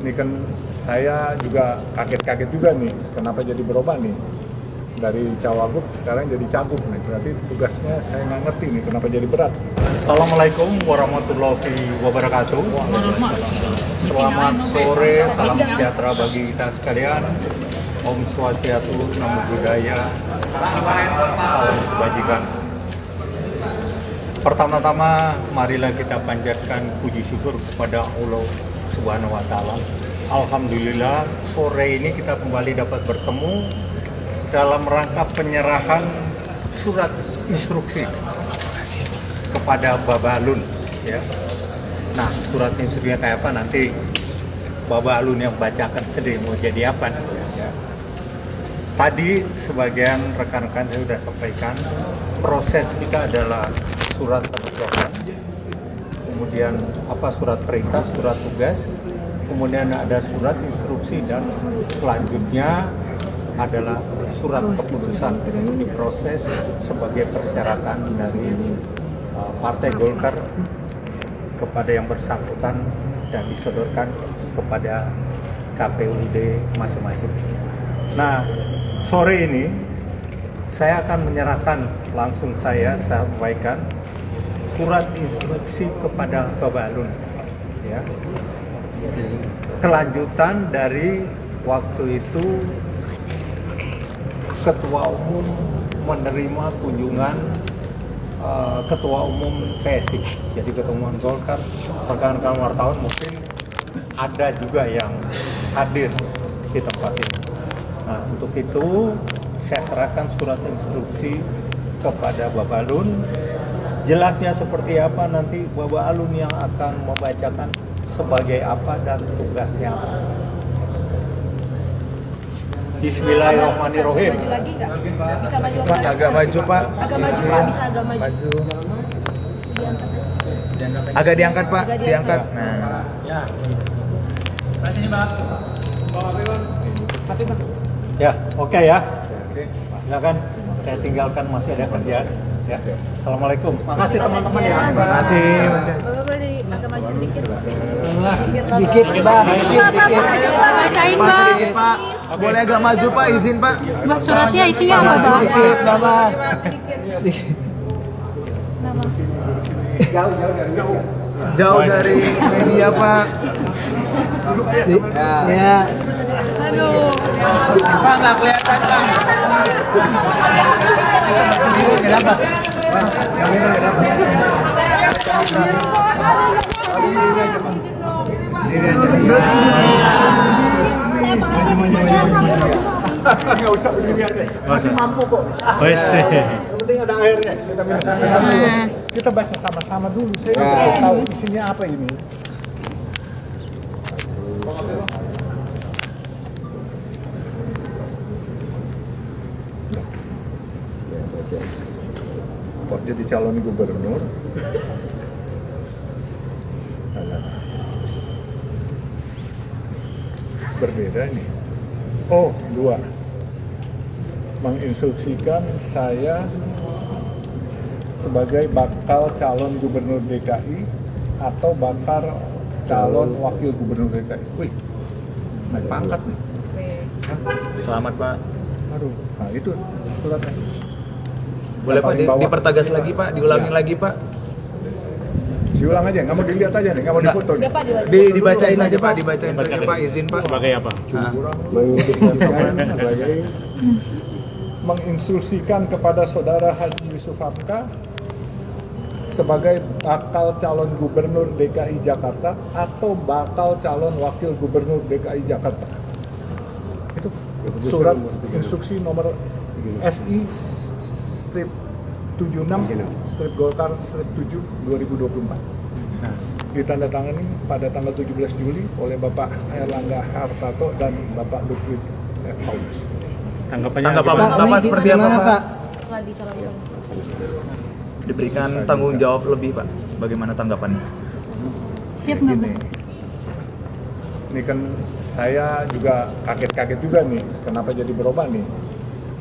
Ini kan saya juga kaget-kaget juga nih, kenapa jadi berubah nih dari cawagup sekarang jadi cagup nih. Berarti tugasnya saya nggak ngerti nih, kenapa jadi berat. Assalamualaikum warahmatullahi wabarakatuh. Selamat sore, salam sejahtera bagi kita sekalian. Om Swastiastu, Namo Buddhaya, salam kebajikan. Pertama-tama, marilah kita panjatkan puji syukur kepada Allah Subhanahu wa Ta'ala. Alhamdulillah, sore ini kita kembali dapat bertemu dalam rangka penyerahan surat instruksi kepada Babalun, ya. Nah, surat instruksinya kayak apa nanti Babalun yang bacakan sendiri mau jadi apa, ya. Tadi sebagian rekan-rekan saya sudah sampaikan, proses kita adalah surat penugasan, kemudian surat perintah, surat tugas, kemudian ada surat instruksi, dan selanjutnya adalah surat keputusan diproses sebagai persyaratan dari Partai Golkar kepada yang bersangkutan dan disodorkan kepada KPUD masing-masing. Nah, sore ini saya akan menyerahkan, langsung saya sampaikan surat instruksi kepada Babalun, ya. Kelanjutan dari waktu itu Ketua Umum menerima kunjungan Ketua Umum PSI, jadi Ketua Umum Golkar. Rekan-rekan wartawan mungkin ada juga yang hadir di tempat ini. Nah, untuk itu saya serahkan surat instruksi kepada Babalun. Jelasnya seperti apa nanti Babalun yang akan membacakan sebagai apa dan tugasnya apa. Bismillahirrahmanirrahim. Maju lagi nggak? Bisa maju lagi? Pak, agak maju Pak. Agak maju Pak, bisa agak maju. Maju. Diangkat. Agak diangkat Pak, Agak diangkat. diangkat. Nah. Ya, oke ya. Silakan. Saya tinggalkan, masih ada kerjaan. Ya. Assalamualaikum. Makasih teman-teman ya. Terima kasih. Bapak boleh agak maju sedikit. Dikit, Bang. Dikit. Bacain Bang. Pak, boleh agak maju Pak, izin Pak. Bang, suratnya isinya apa Bang? Dikit, Bapak. Jauh dari media Pak. Ya. Aduh. Pak, nggak kelihatan Pak. Nggak usah begini aja. Masih mampu kok. Yang penting ada airnya. Kita minum. Kita baca sama-sama dulu. Saya nggak tahu isinya apa ini. Kok jadi calon gubernur? Berbeda nih. Oh, dua. Menginstruksikan saya sebagai bakal calon gubernur DKI atau bakal calon wakil gubernur DKI. Wih, naik pangkat nih. Selamat Pak. Aduh, nah itu suratnya. Boleh Pak Paling bawah. dipertegas lagi Pak, diulangi Ya. lagi Pak. Diulang aja, nggak mau dilihat aja nih, nggak mau Nggak. difoto nih. Udah Pak, dibaca. Dibacain aja Pak, dibacain saja Pak, izin Pak. Sebagai apa? Menginstruksikan kepada saudara Haji Yusuf Hamka sebagai bakal calon gubernur DKI Jakarta atau bakal calon wakil gubernur DKI Jakarta. Itu surat instruksi nomor SI strip 76 strip Golkar strip 7 2024. Nah, ditandatangani pada tanggal 17 Juli oleh Bapak Erlangga Hartarto dan Bapak Ludwig F. Paulus. Tanggapannya Tanggapan gimana? Bapak seperti apa Gimana, Pak? Setelah dicalonkan. Diberikan tanggung jawab lebih Pak. Bagaimana tanggapannya? Siap nggak Bang? Ini kan saya juga kaget-kaget juga nih, kenapa jadi berubah nih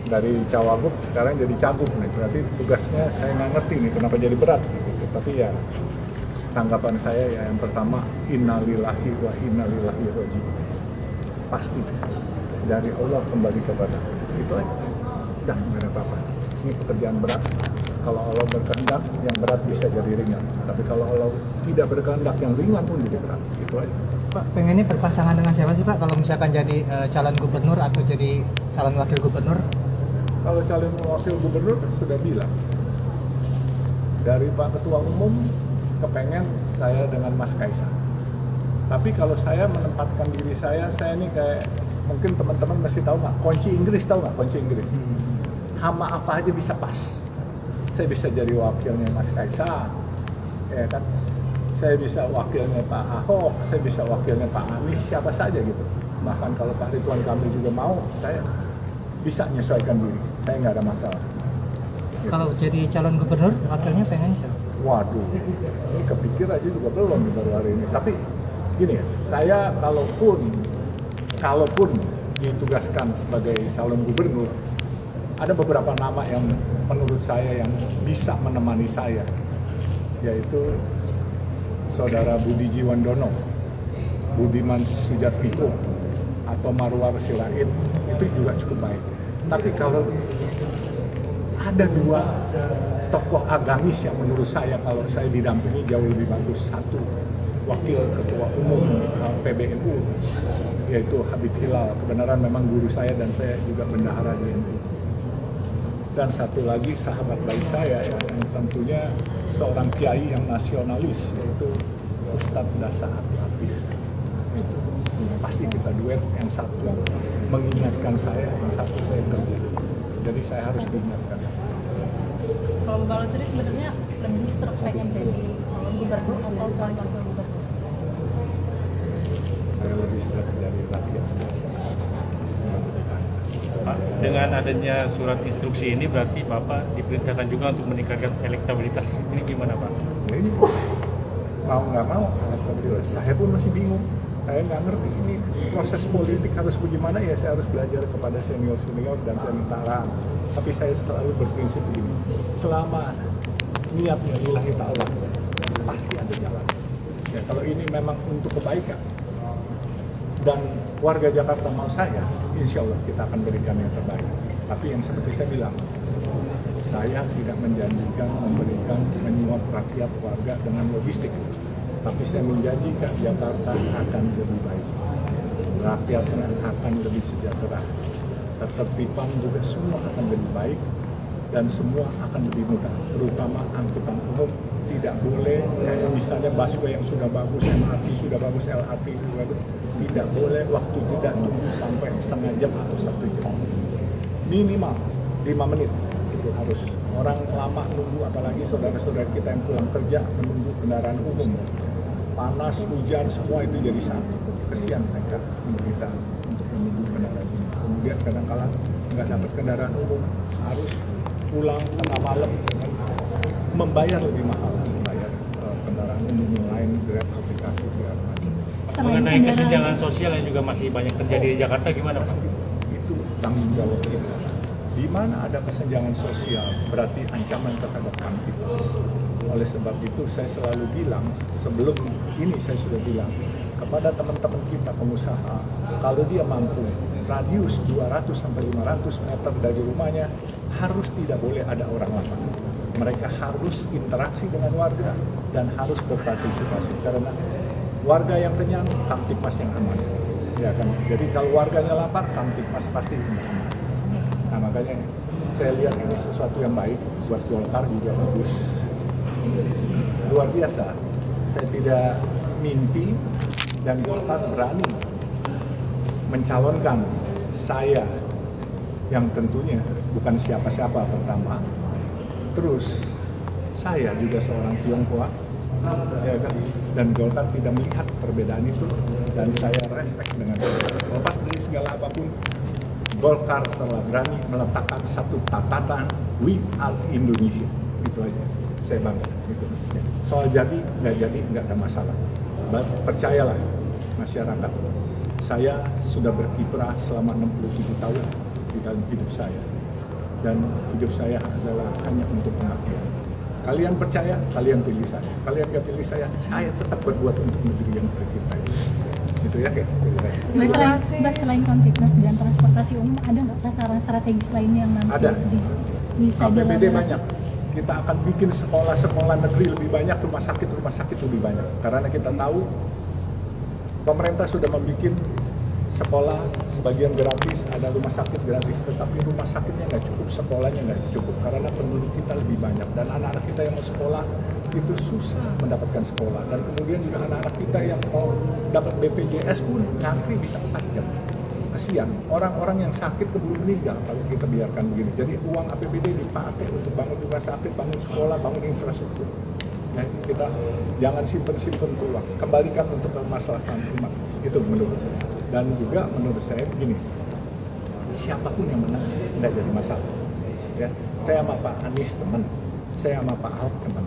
dari cawagup sekarang jadi cagup nih. Berarti tugasnya saya nggak ngerti nih, kenapa jadi berat gitu. Tapi ya tanggapan saya ya yang pertama innalillahi wa inna ilaihi raji'un. Pasti dari Allah kembali kepada itu aja. Dah nggak ada apa-apa. Ini pekerjaan berat. Kalau Allah berkehendak yang berat bisa jadi ringan. Tapi kalau Allah tidak berkehendak yang ringan pun jadi berat. Itu aja. Pak, pengennya berpasangan dengan siapa sih Pak? Kalau misalkan jadi calon gubernur atau jadi calon wakil gubernur? Kalau calon wakil gubernur sudah bilang dari Pak Ketua Umum kepengen saya dengan Mas Kaisang. Tapi kalau saya menempatkan diri saya ini kayak mungkin teman-teman masih tahu nggak kunci Inggris, tahu nggak kunci Inggris? Hama apa aja bisa pas. Saya bisa jadi wakilnya Mas Kaisang, ya kan? Saya bisa wakilnya Pak Ahok, saya bisa wakilnya Pak Anies, siapa saja gitu. Bahkan kalau Pak Ridwan Kamil juga mau, saya bisa menyesuaikan diri. Saya nggak ada masalah. Gitu. Kalau jadi calon gubernur, wakilnya pengen siapa? Waduh, ini kepikir aja juga belum nih baru hari ini. Tapi gini ya, saya kalaupun ditugaskan sebagai calon gubernur, ada beberapa nama yang menurut saya yang bisa menemani saya, yaitu Saudara Budi Jiwandono, Budiman Sujatmiko, atau Marwar Sirait, itu juga cukup baik. Tapi kalau ada dua tokoh agamis yang menurut saya kalau saya didampingi jauh lebih bagus. Satu, Wakil Ketua Umum PBNU, yaitu Habib Hilal. Kebenaran memang guru saya dan saya juga bendahara di NU. Dan satu lagi sahabat baik saya ya, yang tentunya seorang kiai yang nasionalis, yaitu Ustadz Dasaat Latif. Itu pasti kita duet, yang satu mengingatkan saya, yang satu saya kerja. Jadi saya harus diingatkan. Kalau Bang Lutfi sebenarnya lebih pengen jadi calon gubernur atau calon wakil gubernur? Saya lebih serak dari rakyat biasa. Pak, dengan adanya surat instruksi ini berarti Bapak diperintahkan juga untuk meningkatkan elektabilitas. Ini gimana Pak? Ya ini mau nggak mau, elektabilitas. Saya pun masih bingung. Saya nggak ngerti ini proses politik harus bagaimana ya. Saya harus belajar kepada senior-senior dan saya minta arahan. Tapi saya selalu berprinsip begini, selama niatnya lillahi ta'ala, pasti ada jalan. Ya, kalau ini memang untuk kebaikan dan warga Jakarta mau saya, insya Allah kita akan berikan yang terbaik. Tapi yang seperti saya bilang, saya tidak menjanjikan memberikan menyuap rakyat warga dengan logistik. Tapi saya menjanjikan Jakarta akan lebih baik. Rakyatnya akan lebih sejahtera. Ketertiban juga semua akan lebih baik dan semua akan lebih mudah, terutama angkutan umum. Tidak boleh kayak misalnya busway yang sudah bagus, MRT sudah bagus, LRT juga bagus, tidak boleh waktu jeda tunggu sampai setengah jam atau 1 jam, minimal 5 menit itu harus. Orang lama nunggu, apalagi saudara-saudara kita yang pulang kerja menunggu kendaraan umum, panas, hujan, semua itu jadi satu. Kesian mereka menderita untuk menunggu kendaraan umum. Kemudian kadang-kala nggak dapat kendaraan umum, harus pulang tengah malam dengan membayar lebih mahal, membayar kendaraan umum yang lain, Grab, aplikasi segala macam. Mengenai kesenjangan sosial yang juga masih banyak terjadi di Jakarta gimana Pak? Itu tanggung jawab kita. Di mana ada kesenjangan sosial berarti ancaman terhadap kamtipmas. Oleh sebab itu saya selalu bilang, sebelum ini saya sudah bilang kepada teman-teman kita pengusaha, kalau dia mampu radius 200 sampai 500 meter dari rumahnya harus tidak boleh ada orang lapar. Mereka harus interaksi dengan warga dan harus berpartisipasi, karena warga yang kenyang, kamtipmas yang aman. Ya kan? Jadi kalau warganya lapar, kamtipmas pasti tidak aman. Nah makanya saya lihat ini sesuatu yang baik buat Golkar juga bagus. Luar biasa. Saya tidak mimpi dan Golkar berani mencalonkan saya yang tentunya bukan siapa-siapa pertama. Terus saya juga seorang Tionghoa, ya kan? Dan Golkar tidak melihat perbedaan itu dan saya respect dengan itu. Lepas dari segala apapun, Golkar telah berani meletakkan satu tatanan we are Indonesia. Itu aja. Saya bangga. Gitu. Soal jadi nggak ada masalah. Percayalah masyarakat. Saya sudah berkiprah selama 67 tahun di dalam hidup saya. Dan hidup saya adalah hanya untuk pengabdian. Kalian percaya, kalian pilih saya. Kalian gak pilih saya tetap berbuat untuk negeri yang tercinta. Gitu ya, kayak. Mbak, selain Kamtipnas dan transportasi umum, ada nggak sasaran strategis lainnya yang nanti Ada. bisa APBD dilakukan? banyak. Kita akan bikin sekolah-sekolah negeri lebih banyak, rumah sakit lebih banyak. Karena kita tahu pemerintah sudah membuat sekolah sebagian gratis, ada rumah sakit gratis, tetapi rumah sakitnya nggak cukup, sekolahnya nggak cukup karena penduduk kita lebih banyak dan anak-anak kita yang mau sekolah itu susah mendapatkan sekolah, dan kemudian juga anak-anak kita yang mau dapat BPJS pun ngantri bisa 4 jam. Kasihan orang-orang yang sakit keburu meninggal kalau kita biarkan begini. Jadi uang APBD dipakai untuk bangun rumah sakit, bangun sekolah, bangun infrastruktur. Nah, kita jangan simpen-simpen tuh uang, kembalikan untuk kemaslahatan umat. Itu menurut saya. Dan juga menurut saya begini, siapapun yang menang tidak jadi masalah. Ya, saya sama Pak Anies teman, saya sama Pak Ahok teman.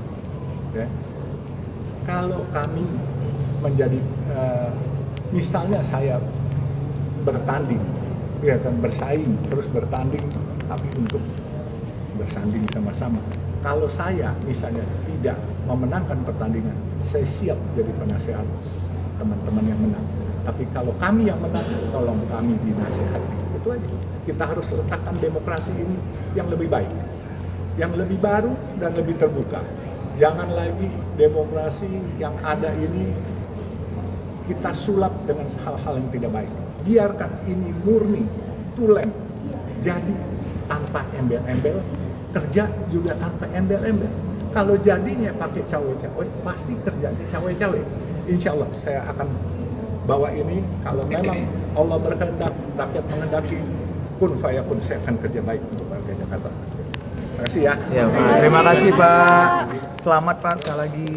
Ya, kalau kami menjadi, misalnya saya bertanding, ya kan, bersaing, terus bertanding, tapi untuk bersanding sama-sama. Kalau saya misalnya tidak memenangkan pertandingan, saya siap jadi penasehat teman-teman yang menang. Tapi kalau kami yang menang, tolong kami dinasehati. Itu aja. Kita harus letakkan demokrasi ini yang lebih baik, yang lebih baru dan lebih terbuka. Jangan lagi demokrasi yang ada ini kita sulap dengan hal-hal yang tidak baik. Biarkan ini murni, tulen, jadi tanpa embel-embel, kerja juga tanpa embel-embel. Kalau jadinya pakai cawe-cawe, pasti kerjanya cawe-cawe. Insya Allah saya akan bawa ini, kalau memang Allah berkehendak, rakyat menghendaki, kun fayakun, saya akan kerja baik untuk warga Jakarta. Terima kasih ya. Ya, Pak. Terima kasih Pak. Selamat Pak sekali lagi.